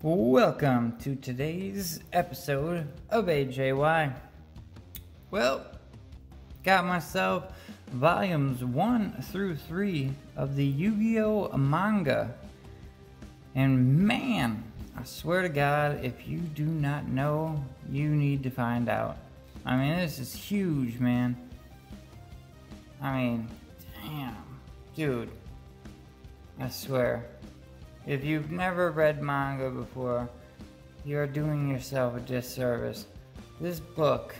Welcome to today's episode of AJY. Well, got myself volumes 1 through 3 of the Yugioh manga. And man, I swear to God, if you do not know, you need to find out. I mean, this is huge, man. I mean, damn, dude, I swear. If you've never read manga before, you're doing yourself a disservice. This book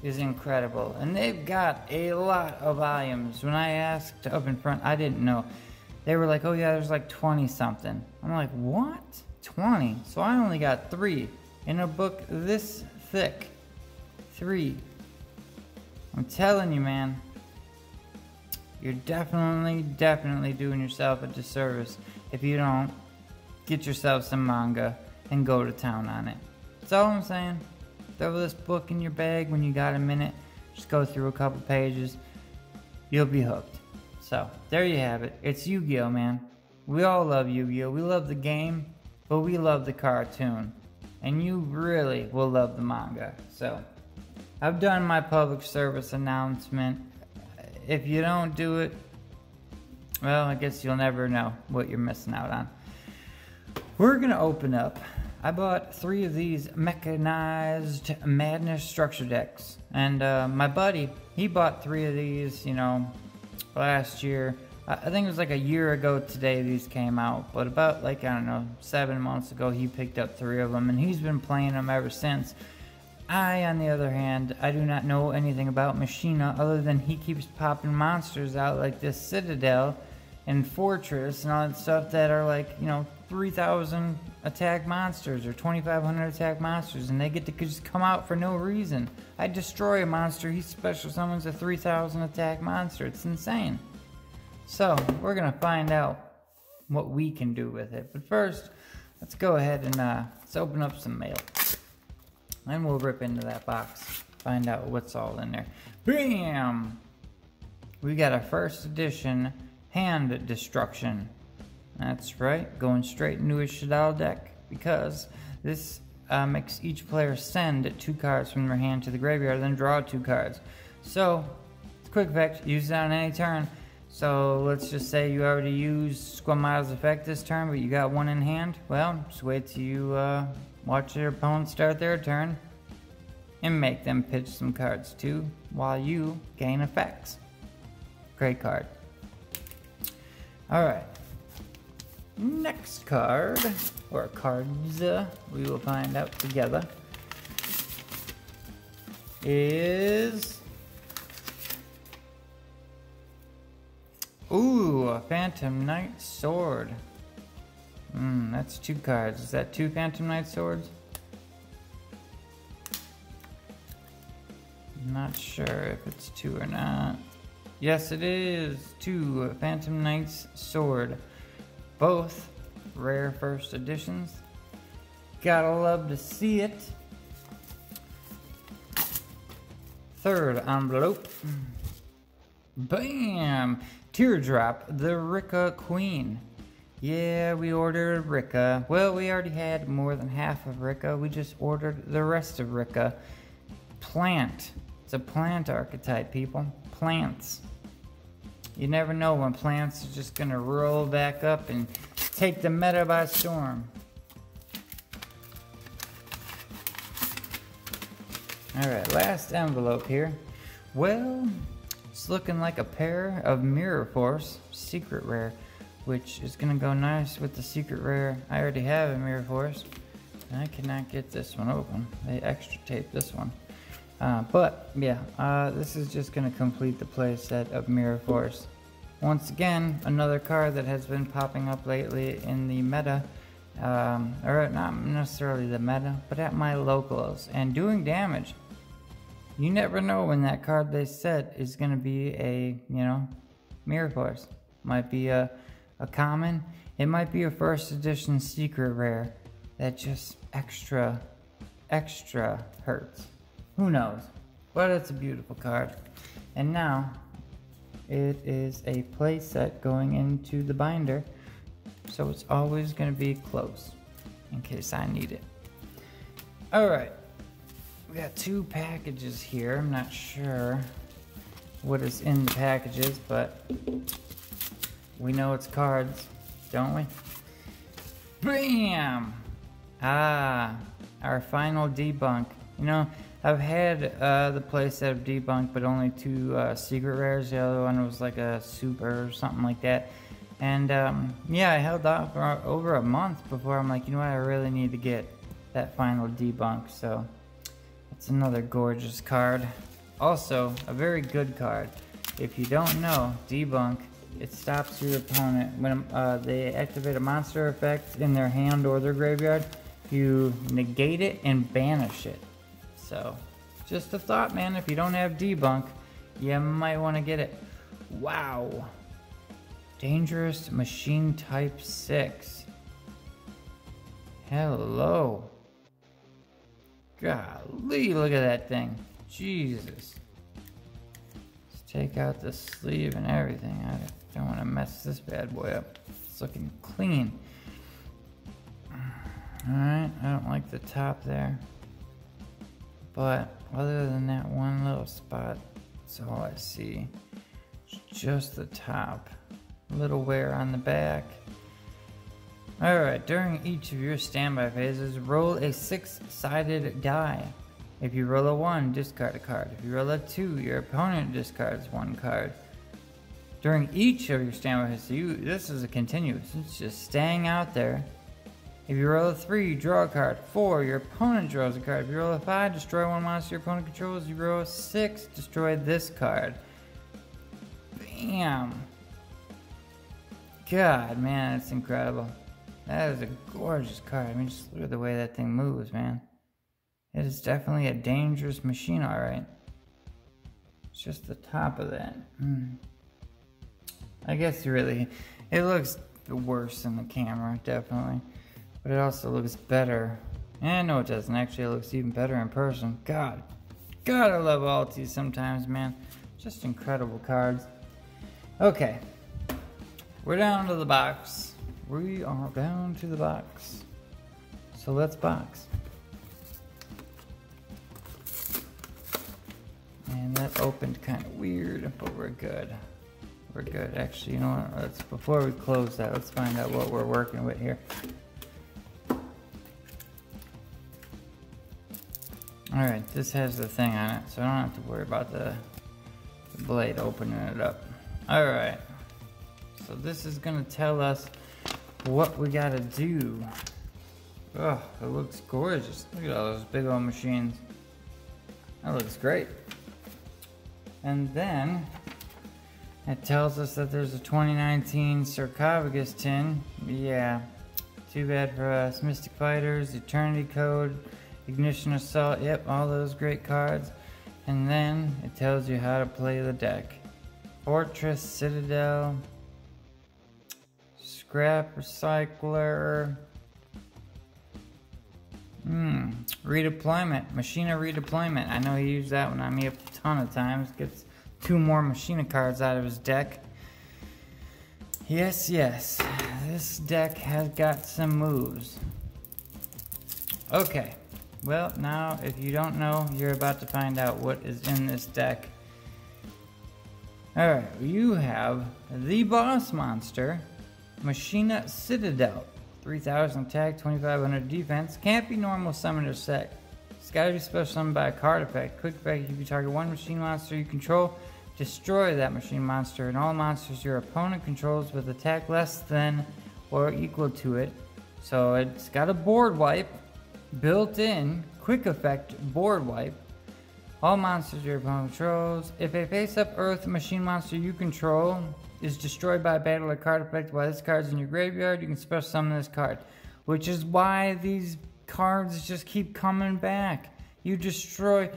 is incredible, and they've got a lot of volumes. When I asked up in front, I didn't know. They were like, oh yeah, there's like 20 something. I'm like, what? 20? So I only got 3 in a book this thick. 3. I'm telling you, man, you're definitely doing yourself a disservice if you don't get yourself some manga and go to town on it. That's all I'm saying. Throw this book in your bag when you got a minute. Just go through a couple pages. You'll be hooked. So, there you have it. It's Yu-Gi-Oh, man. We all love Yu-Gi-Oh. We love the game, but we love the cartoon. And you really will love the manga. So, I've done my public service announcement. If you don't do it, well, I guess you'll never know what you're missing out on. We're going to open up. I bought 3 of these mechanized madness structure decks. And my buddy, he bought 3 of these, last year. I think it was like a year ago today these came out. But about 7 months ago, he picked up 3 of them. And he's been playing them ever since. I, on the other hand, I do not know anything about Machina other than he keeps popping monsters out like this Citadel and Fortress and all that stuff that are like, 3,000 attack monsters or 2,500 attack monsters, and they get to just come out for no reason. I destroy a monster, he special summons a 3,000 attack monster. It's insane. So, we're going to find out what we can do with it. But first, let's go ahead and let's open up some mail. And we'll rip into that box, find out what's all in there. Bam! We got a first edition Hand Destruction. That's right, going straight into a Shadal deck, because this makes each player send 2 cards from their hand to the graveyard, then draw 2 cards. So, it's a quick effect, use it on any turn. So, let's just say you already used Squama's effect this turn, but you got 1 in hand. Well, just wait till you watch your opponent start their turn and make them pitch some cards too while you gain effects. Great card. Alright. Next card, or cards, we will find out together, is... Ooh, a Phantom Knight Sword. That's 2 cards. Is that 2 Phantom Knight Swords? I'm not sure if it's 2 or not. Yes, it is 2 Phantom Knight's Sword. Both rare first editions. Gotta love to see it. 3rd envelope. Bam! Teardrop, the Rika Queen. Yeah, we ordered Rika. Well, we already had more than half of Rika. We just ordered the rest of Rika. Plant. It's a plant archetype, people. Plants. You never know when plants are just going to roll back up and take the meta by storm. Alright, last envelope here. Well, it's looking like a pair of Mirror Force Secret Rare, which is going to go nice with the secret rare. I already have a Mirror Force. And I cannot get this one open. They extra taped this one. But, yeah, this is just going to complete the play set of Mirror Force. Once again, another card that has been popping up lately in the meta. Or not necessarily the meta, but at my locals. And doing damage. You never know when that card they set is going to be a, Mirror Force. Might be a common. It might be a first edition secret rare that just extra hurts. Who knows? But it's a beautiful card. And now, it is a play set going into the binder. So it's always going to be close. in case I need it. Alright, we got 2 packages here. I'm not sure what is in the packages, but we know it's cards, don't we? Bam! Ah, our final debunk. You know, I've had the playset of debunked, but only 2 secret rares. The other one was like a super or something like that. And yeah, I held off for over a month before I'm like, you know what, I really need to get that final debunk. So it's another gorgeous card. Also, a very good card. If you don't know, debunk, it stops your opponent when they activate a monster effect in their hand or their graveyard. You negate it and banish it. So, just a thought, man. If you don't have debunk, you might want to get it. Wow. Dangerous Machine Type 6. Hello. Golly, look at that thing. Jesus. Let's take out the sleeve and everything. I don't want to mess this bad boy up. It's looking clean. Alright, I don't like the top there. But other than that one little spot, that's all I see. It's just the top. Little wear on the back. Alright, during each of your standby phases, roll a 6-sided die. If you roll a 1, discard a card. If you roll a 2, your opponent discards 1 card. During each of your standby phases, this is a continuous. It's just staying out there. If you roll a 3, draw a card. 4, your opponent draws a card. If you roll a 5, destroy 1 monster your opponent controls. You roll a 6, destroy this card. Bam! God, man, that's incredible. That is a gorgeous card. I mean, just look at the way that thing moves, man. It is definitely a dangerous machine, alright. It's just the top of that. I guess it looks worse in the camera, definitely. But it also looks better. No, it doesn't. Actually, it looks even better in person. God, I love Altis sometimes, man. Just incredible cards. Okay. We're down to the box. We are down to the box. So let's box. And that opened kind of weird, but we're good. We're good. Actually, you know what? Before we close that, let's find out what we're working with here. Alright, this has the thing on it, so I don't have to worry about the blade opening it up. Alright. So this is going to tell us what we got to do. Oh, it looks gorgeous. Look at all those big old machines. That looks great. And then it tells us that there's a 2019 Sarcophagus tin. Yeah, too bad for us. Mystic Fighters, Eternity Code, Ignition Assault. Yep, all those great cards. And then it tells you how to play the deck. Fortress, Citadel, Scrap Recycler, Redeployment, Machina Redeployment. I know he used that one on me a ton of times. Gets 2 more Machina cards out of his deck. Yes, this deck has got some moves. Okay, well now if you don't know, you're about to find out what is in this deck. Alright, you have the boss monster, Machina Citadel. 3000 attack, 2500 defense. Can't be normal summon or set. It's gotta be special summoned by a card effect. Quick effect, if you target 1 machine monster you control, destroy that machine monster and all monsters your opponent controls with attack less than or equal to it. So it's got a board wipe built in. Quick effect board wipe. All monsters your opponent controls. If a face-up earth machine monster you control is destroyed by a battle or card effect while this card is in your graveyard, you can special summon this card. Which is why these cards just keep coming back. I destroy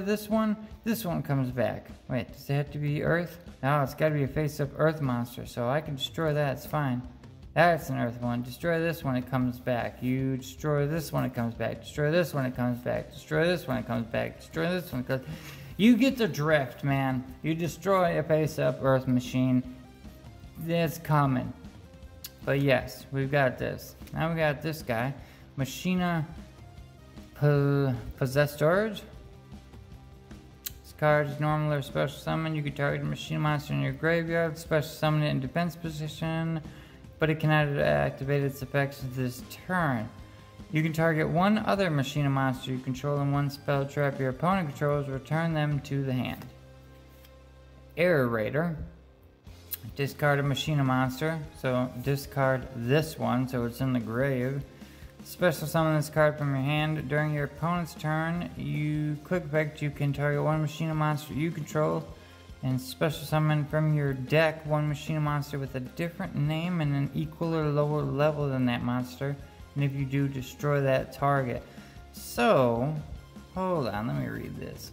this one comes back. Wait, does it have to be earth? No, it's gotta be a face-up earth monster, so I can destroy that, it's fine. That's an earth one. Destroy this one, it comes back. You destroy this one, it comes back. Destroy this one, it comes back. Destroy this one, it comes back. Destroy this one, it comes back. You get the drift, man. You destroy a face-up earth machine. It's coming. But yes, we've got this. Now we got this guy, Machina Possessor. This card is normal or special summon. You can target a machine monster in your graveyard, special summon it in defense position, but it cannot activate its effects this turn. You can target one other machine monster you control and one spell trap your opponent controls, return them to the hand. Error Raider. Discard a machine monster, so discard this one so it's in the grave. Special summon this card from your hand. During your opponent's turn, you quick effect, you can target one machine monster you control and special summon from your deck one machine monster with a different name and an equal or lower level than that monster. And if you do, destroy that target. So, hold on, let me read this.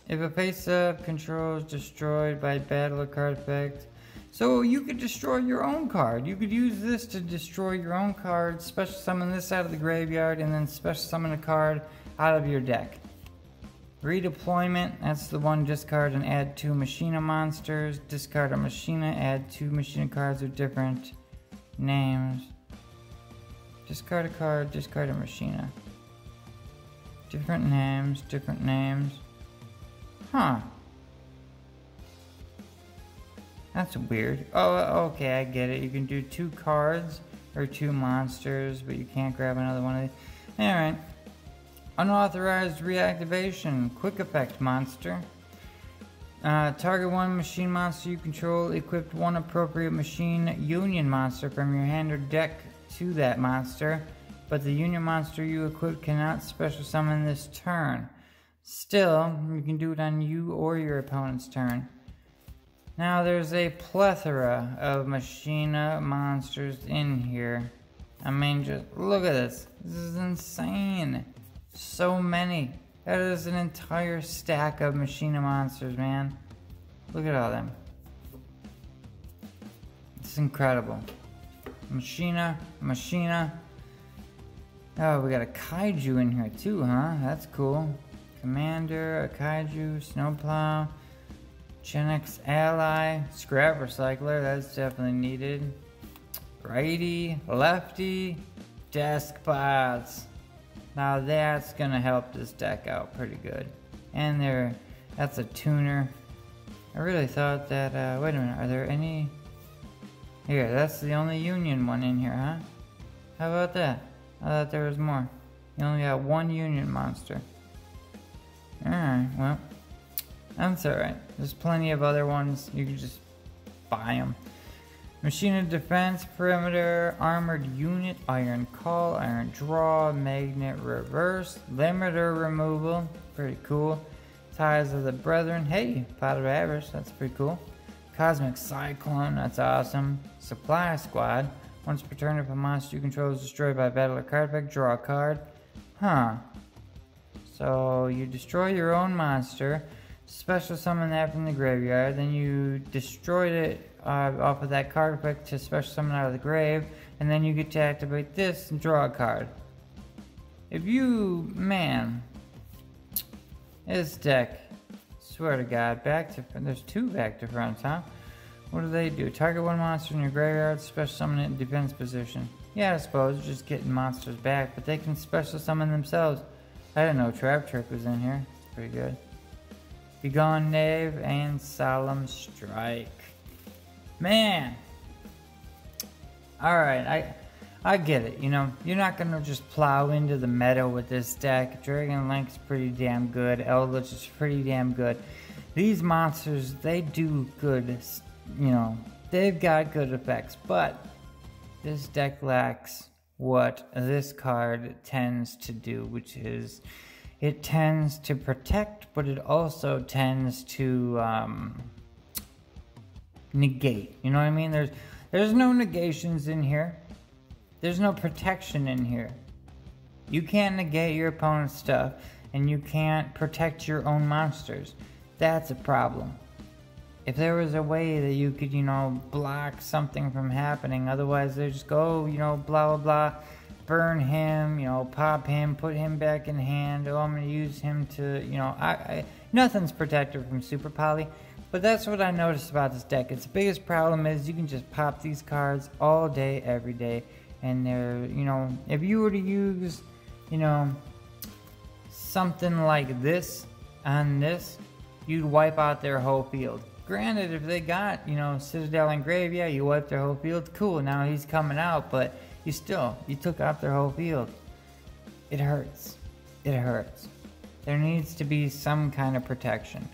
If a face-up control is destroyed by battle or card effect, so you could destroy your own card. You could use this to destroy your own card, special summon this out of the graveyard, and then special summon a card out of your deck. Redeployment, that's the one discard and add 2 Machina monsters. Discard a Machina, add 2 Machina cards with different names. Discard a card, discard a Machina. Different names, different names. Huh. That's weird. Oh, okay, I get it. You can do 2 cards or 2 monsters, but you can't grab another one of these. Alright. Unauthorized reactivation. Quick effect monster. Target one machine monster you control. Equip one appropriate machine union monster from your hand or deck to that monster. But the union monster you equip cannot special summon this turn. Still, you can do it on you or your opponent's turn. Now there's a plethora of Machina monsters in here. I mean, just look at this. This is insane. So many. That is an entire stack of Machina monsters, man. Look at all them. It's incredible. Machina. Oh, we got a kaiju in here too, huh? That's cool. Commander, a kaiju, snowplow, Genex ally, scrap recycler, that's definitely needed. Righty, lefty, desk pots. Now that's gonna help this deck out pretty good. And that's a tuner. I really thought that, wait a minute, are there any? Here, that's the only union one in here, huh? How about that? I thought there was more. You only got 1 union monster. Alright, well, that's alright. There's plenty of other ones. You can just buy them. Machine of defense, perimeter, armored unit, iron call, iron draw, magnet reverse, limiter removal. Pretty cool. Ties of the Brethren. Hey, pot of avarice. That's pretty cool. Cosmic Cyclone. That's awesome. Supply Squad. Once per turn, if a monster you control is destroyed by battle or card effect, draw a card. Huh. So you destroy your own monster, special summon that from the graveyard, then you destroyed it off of that card effect to special summon out of the grave, and then you get to activate this and draw a card. If you, man, this deck, swear to God, back to front, there's 2 back to fronts, huh? What do they do? Target one monster in your graveyard, special summon it in defense position. Yeah, I suppose, just getting monsters back, but they can special summon themselves. I didn't know Trap Trick was in here. It's pretty good. Begone Knave and Solemn Strike. Man! Alright, I get it, you know. You're not gonna just plow into the meta with this deck. Dragon Link's pretty damn good. Eldritch is pretty damn good. These monsters, they do good, you know. They've got good effects, but this deck lacks what this card tends to do, which is it tends to protect, but it also tends to negate. You know what I mean? There's no negations in here. There's no protection in here. You can't negate your opponent's stuff, and you can't protect your own monsters. That's a problem. If there was a way that you could, you know, block something from happening, otherwise they just go, you know, blah, blah, blah, burn him, you know, pop him, put him back in hand, oh, I'm going to use him to, you know, nothing's protected from Super Poly, But that's what I noticed about this deck. Its biggest problem is you can just pop these cards all day, every day. And they're, you know, if you were to use, you know, something like this on this, you'd wipe out their whole field. Granted, if they got, you know, Citadel Engrave, yeah, you wiped their whole field. Cool, now he's coming out, but you took out their whole field. It hurts. It hurts. There needs to be some kind of protection.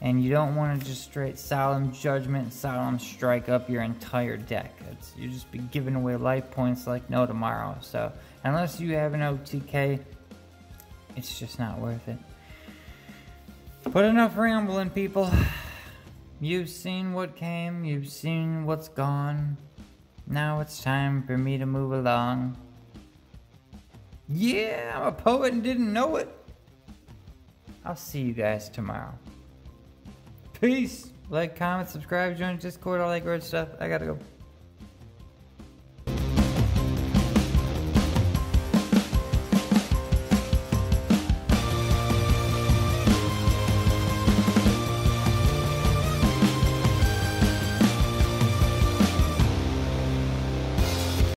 And you don't want to just straight Solemn Judgment, Solemn Strike up your entire deck. You just be giving away life points like no tomorrow. So unless you have an OTK, it's just not worth it. But enough rambling, people. You've seen what came, you've seen what's gone. Now it's time for me to move along. Yeah, I'm a poet and didn't know it. I'll see you guys tomorrow. Peace. Like, comment, subscribe, join the Discord, all that good stuff. I gotta go.